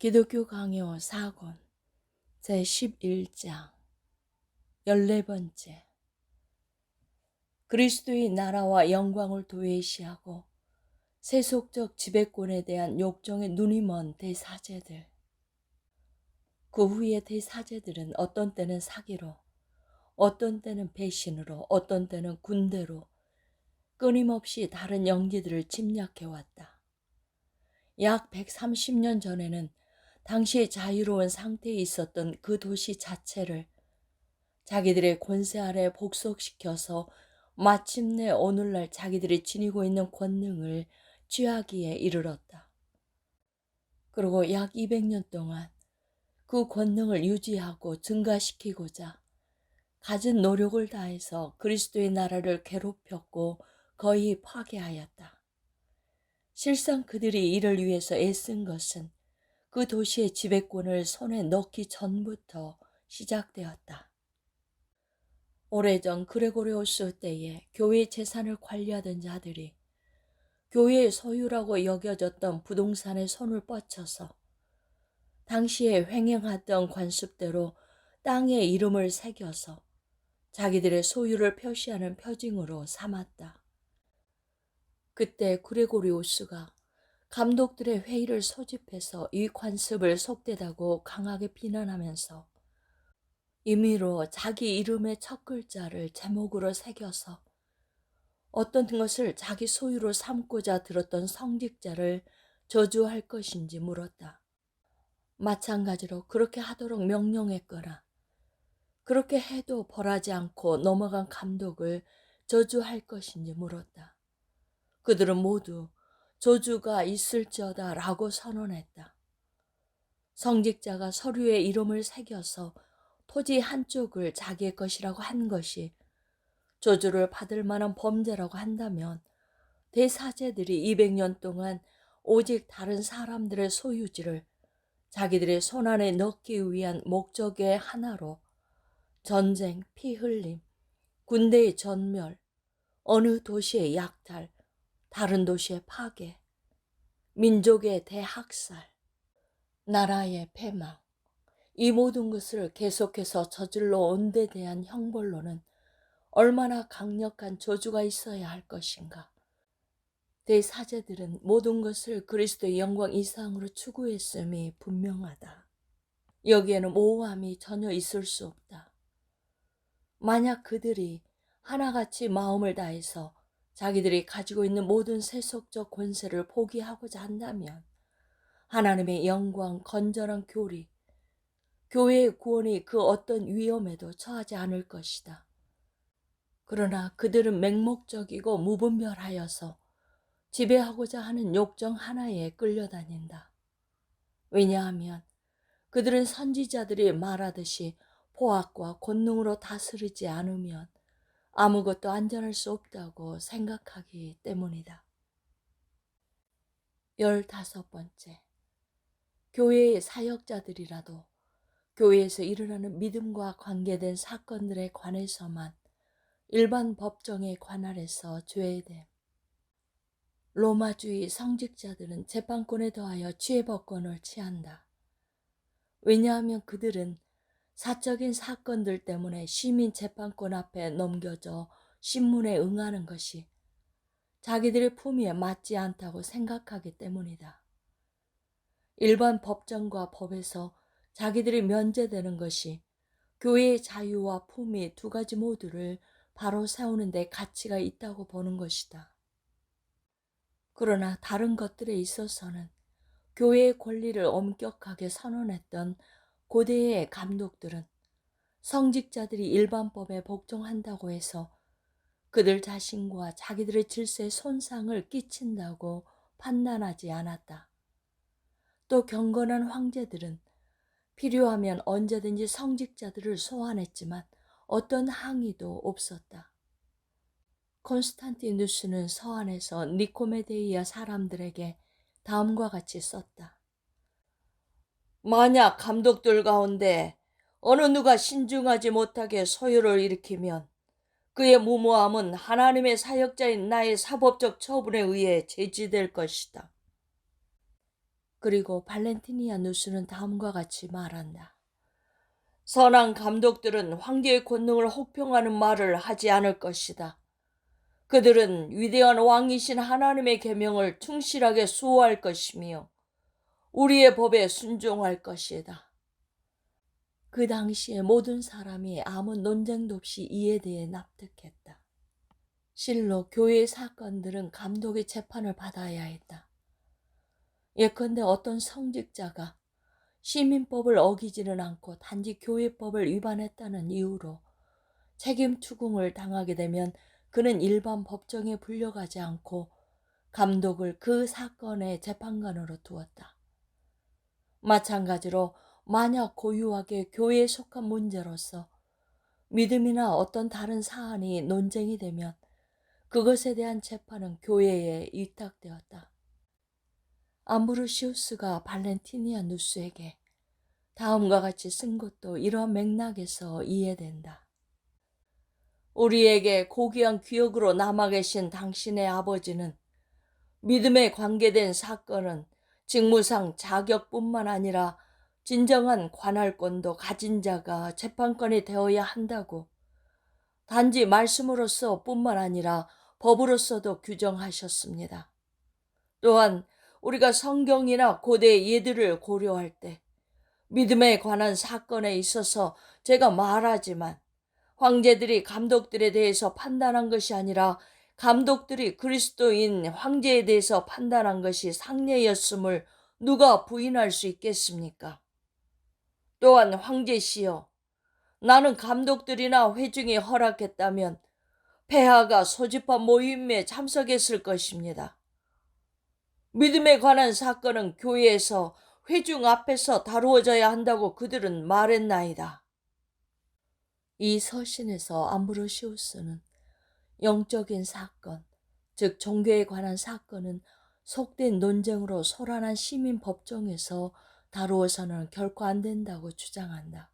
기독교 강요 4권 제11장 14번째. 그리스도의 나라와 영광을 도외시하고 세속적 지배권에 대한 욕정에 눈이 먼 대사제들. 그 후에 대사제들은 어떤 때는 사기로, 어떤 때는 배신으로, 어떤 때는 군대로 끊임없이 다른 영지들을 침략해왔다. 약 130년 전에는 당시 자유로운 상태에 있었던 그 도시 자체를 자기들의 권세 아래 복속시켜서 마침내 오늘날 자기들이 지니고 있는 권능을 취하기에 이르렀다. 그리고 약 200년 동안 그 권능을 유지하고 증가시키고자 갖은 노력을 다해서 그리스도의 나라를 괴롭혔고 거의 파괴하였다. 실상 그들이 이를 위해서 애쓴 것은 그 도시의 지배권을 손에 넣기 전부터 시작되었다. 오래전 그레고리오스 때에 교회 재산을 관리하던 자들이 교회의 소유라고 여겨졌던 부동산에 손을 뻗쳐서 당시에 횡행하던 관습대로 땅에 이름을 새겨서 자기들의 소유를 표시하는 표징으로 삼았다. 그때 그레고리오스가 감독들의 회의를 소집해서 이 관습을 속되다고 강하게 비난하면서 임의로 자기 이름의 첫 글자를 제목으로 새겨서 어떤 것을 자기 소유로 삼고자 들었던 성직자를 저주할 것인지 물었다. 마찬가지로 그렇게 하도록 명령했거나 그렇게 해도 벌하지 않고 넘어간 감독을 저주할 것인지 물었다. 그들은 모두 저주가 있을지어다 라고 선언했다. 성직자가 서류에 이름을 새겨서 토지 한쪽을 자기의 것이라고 한 것이 저주를 받을 만한 범죄라고 한다면 대사제들이 200년 동안 오직 다른 사람들의 소유지를 자기들의 손안에 넣기 위한 목적의 하나로 전쟁, 피 흘림, 군대의 전멸, 어느 도시의 약탈, 다른 도시의 파괴, 민족의 대학살, 나라의 패망, 이 모든 것을 계속해서 저질러 온 데 대한 형벌로는 얼마나 강력한 저주가 있어야 할 것인가. 대사제들은 모든 것을 그리스도의 영광 이상으로 추구했음이 분명하다. 여기에는 모호함이 전혀 있을 수 없다. 만약 그들이 하나같이 마음을 다해서 자기들이 가지고 있는 모든 세속적 권세를 포기하고자 한다면 하나님의 영광, 건전한 교리, 교회의 구원이 그 어떤 위험에도 처하지 않을 것이다. 그러나 그들은 맹목적이고 무분별하여서 지배하고자 하는 욕정 하나에 끌려다닌다. 왜냐하면 그들은 선지자들이 말하듯이 포악과 권능으로 다스리지 않으면 아무것도 안전할 수 없다고 생각하기 때문이다. 15번째. 교회의 사역자들이라도 교회에서 일어나는 믿음과 관계된 사건들에 관해서만 일반 법정의 관할에서 죄됨. 로마주의 성직자들은 재판권에 더하여 지혜법권을 취한다. 왜냐하면 그들은 사적인 사건들 때문에 시민 재판권 앞에 넘겨져 신문에 응하는 것이 자기들의 품위에 맞지 않다고 생각하기 때문이다. 일반 법정과 법에서 자기들이 면제되는 것이 교회의 자유와 품위 두 가지 모두를 바로 세우는 데 가치가 있다고 보는 것이다. 그러나 다른 것들에 있어서는 교회의 권리를 엄격하게 선언했던 고대의 감독들은 성직자들이 일반법에 복종한다고 해서 그들 자신과 자기들의 질서에 손상을 끼친다고 판단하지 않았다. 또 경건한 황제들은 필요하면 언제든지 성직자들을 소환했지만 어떤 항의도 없었다. 콘스탄티누스는 서한에서 니코메데이아 사람들에게 다음과 같이 썼다. 만약 감독들 가운데 어느 누가 신중하지 못하게 소요를 일으키면 그의 무모함은 하나님의 사역자인 나의 사법적 처분에 의해 제지될 것이다. 그리고 발렌티니아 누스는 다음과 같이 말한다. 선한 감독들은 황제의 권능을 혹평하는 말을 하지 않을 것이다. 그들은 위대한 왕이신 하나님의 계명을 충실하게 수호할 것이며 우리의 법에 순종할 것이다. 그 당시에 모든 사람이 아무 논쟁도 없이 이에 대해 납득했다. 실로 교회의 사건들은 감독의 재판을 받아야 했다. 예컨대 어떤 성직자가 시민법을 어기지는 않고 단지 교회법을 위반했다는 이유로 책임 추궁을 당하게 되면 그는 일반 법정에 불려가지 않고 감독을 그 사건의 재판관으로 두었다. 마찬가지로 만약 고유하게 교회에 속한 문제로서 믿음이나 어떤 다른 사안이 논쟁이 되면 그것에 대한 재판은 교회에 위탁되었다. 암브로시우스가 발렌티니아 누스에게 다음과 같이 쓴 것도 이러한 맥락에서 이해된다. 우리에게 고귀한 기억으로 남아 계신 당신의 아버지는 믿음에 관계된 사건은 직무상 자격뿐만 아니라 진정한 관할권도 가진 자가 재판관이 되어야 한다고 단지 말씀으로서 뿐만 아니라 법으로서도 규정하셨습니다. 또한 우리가 성경이나 고대 예들을 고려할 때 믿음에 관한 사건에 있어서 제가 말하지만 황제들이 감독들에 대해서 판단한 것이 아니라 감독들이 그리스도인 황제에 대해서 판단한 것이 상례였음을 누가 부인할 수 있겠습니까? 또한 황제시여, 나는 감독들이나 회중이 허락했다면 폐하가 소집한 모임에 참석했을 것입니다. 믿음에 관한 사건은 교회에서 회중 앞에서 다루어져야 한다고 그들은 말했나이다. 이 서신에서 암브로시우스는 영적인 사건, 즉 종교에 관한 사건은 속된 논쟁으로 소란한 시민 법정에서 다루어서는 결코 안 된다고 주장한다.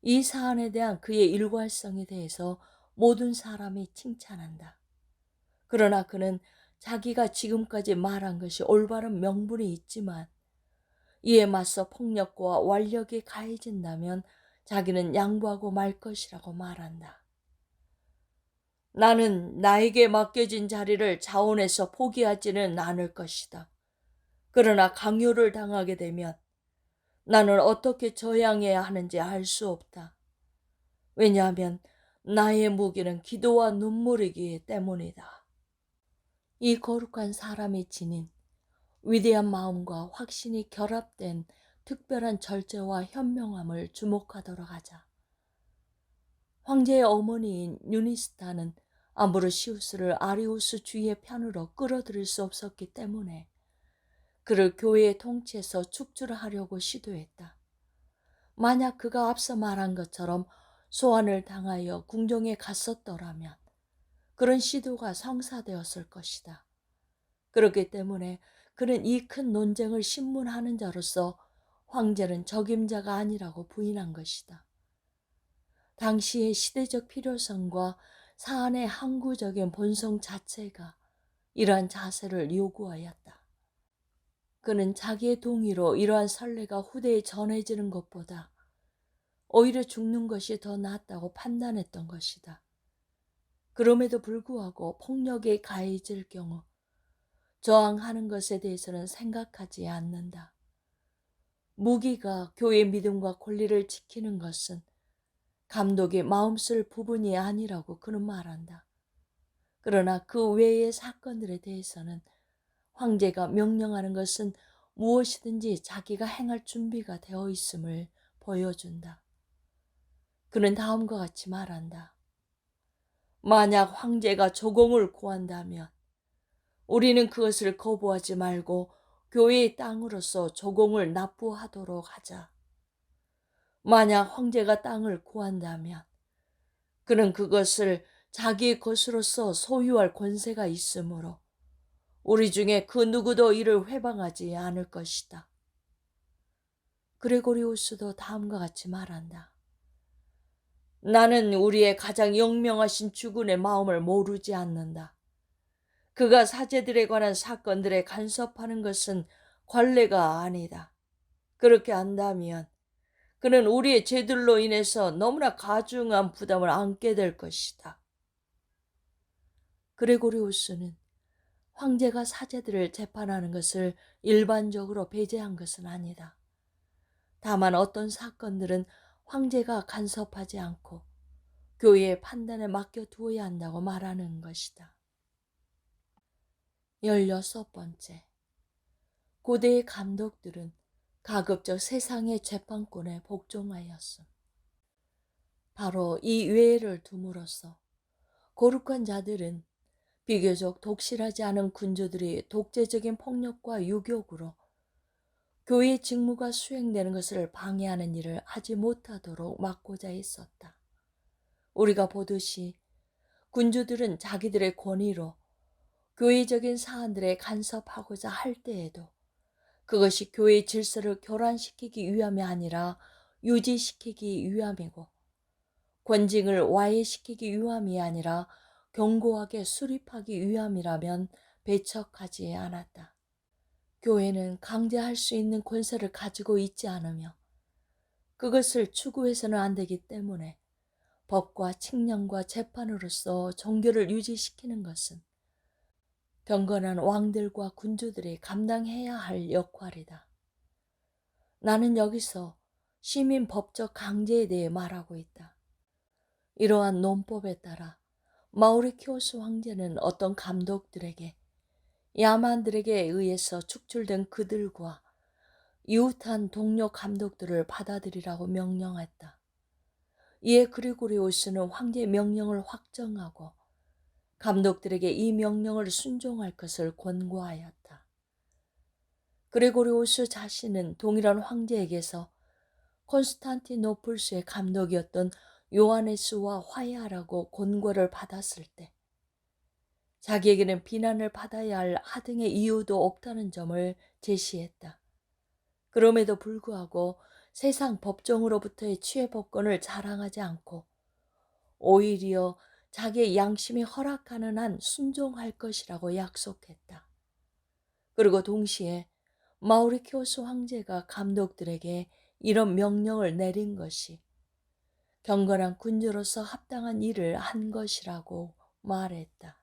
이 사안에 대한 그의 일관성에 대해서 모든 사람이 칭찬한다. 그러나 그는 자기가 지금까지 말한 것이 올바른 명분이 있지만 이에 맞서 폭력과 완력이 가해진다면 자기는 양보하고 말 것이라고 말한다. 나는 나에게 맡겨진 자리를 자원해서 포기하지는 않을 것이다. 그러나 강요를 당하게 되면 나는 어떻게 저항해야 하는지 알 수 없다. 왜냐하면 나의 무기는 기도와 눈물이기 때문이다. 이 거룩한 사람이 지닌 위대한 마음과 확신이 결합된 특별한 절제와 현명함을 주목하도록 하자. 황제의 어머니인 유니스타는 암브로시우스를 아리우스 주의의 편으로 끌어들일 수 없었기 때문에 그를 교회의 통치에서 축출하려고 시도했다. 만약 그가 앞서 말한 것처럼 소환을 당하여 궁정에 갔었더라면 그런 시도가 성사되었을 것이다. 그렇기 때문에 그는 이 큰 논쟁을 신문하는 자로서 황제는 적임자가 아니라고 부인한 것이다. 당시의 시대적 필요성과 사안의 항구적인 본성 자체가 이러한 자세를 요구하였다. 그는 자기의 동의로 이러한 선례가 후대에 전해지는 것보다 오히려 죽는 것이 더 낫다고 판단했던 것이다. 그럼에도 불구하고 폭력에 가해질 경우 저항하는 것에 대해서는 생각하지 않는다. 무기가 교회의 믿음과 권리를 지키는 것은 감독이 마음 쓸 부분이 아니라고 그는 말한다. 그러나 그 외의 사건들에 대해서는 황제가 명령하는 것은 무엇이든지 자기가 행할 준비가 되어 있음을 보여준다. 그는 다음과 같이 말한다. 만약 황제가 조공을 구한다면 우리는 그것을 거부하지 말고 교회의 땅으로서 조공을 납부하도록 하자. 만약 황제가 땅을 구한다면 그는 그것을 자기의 것으로서 소유할 권세가 있으므로 우리 중에 그 누구도 이를 회방하지 않을 것이다. 그레고리우스도 다음과 같이 말한다. 나는 우리의 가장 영명하신 주군의 마음을 모르지 않는다. 그가 사제들에 관한 사건들에 간섭하는 것은 관례가 아니다. 그렇게 한다면 그는 우리의 죄들로 인해서 너무나 가중한 부담을 안게 될 것이다. 그레고리우스는 황제가 사제들을 재판하는 것을 일반적으로 배제한 것은 아니다. 다만 어떤 사건들은 황제가 간섭하지 않고 교회의 판단에 맡겨두어야 한다고 말하는 것이다. 16번째, 고대의 감독들은 가급적 세상의 재판권에 복종하였음. 바로 이 외를 둠으로써 거룩한 자들은 비교적 독실하지 않은 군주들이 독재적인 폭력과 유격으로 교회의 직무가 수행되는 것을 방해하는 일을 하지 못하도록 막고자 했었다. 우리가 보듯이 군주들은 자기들의 권위로 교회적인 사안들에 간섭하고자 할 때에도 그것이 교회의 질서를 교란시키기 위함이 아니라 유지시키기 위함이고, 권징을 와해시키기 위함이 아니라 견고하게 수립하기 위함이라면 배척하지 않았다. 교회는 강제할 수 있는 권세를 가지고 있지 않으며 그것을 추구해서는 안 되기 때문에 법과 칙령과 재판으로서 종교를 유지시키는 것은 경건한 왕들과 군주들이 감당해야 할 역할이다. 나는 여기서 시민 법적 강제에 대해 말하고 있다. 이러한 논법에 따라 마우리키오스 황제는 어떤 감독들에게 야만들에게 의해서 축출된 그들과 이웃한 동료 감독들을 받아들이라고 명령했다. 이에 그리고리오스는 황제의 명령을 확정하고 감독들에게 이 명령을 순종할 것을 권고하였다. 그레고리오스 자신은 동일한 황제에게서 콘스탄티노플스의 감독이었던 요하네스와 화해하라고 권고를 받았을 때 자기에게는 비난을 받아야 할 하등의 이유도 없다는 점을 제시했다. 그럼에도 불구하고 세상 법정으로부터의 취해법권을 자랑하지 않고 오히려 자기의 양심이 허락하는 한 순종할 것이라고 약속했다. 그리고 동시에 마우리키오스 황제가 감독들에게 이런 명령을 내린 것이 경건한 군주로서 합당한 일을 한 것이라고 말했다.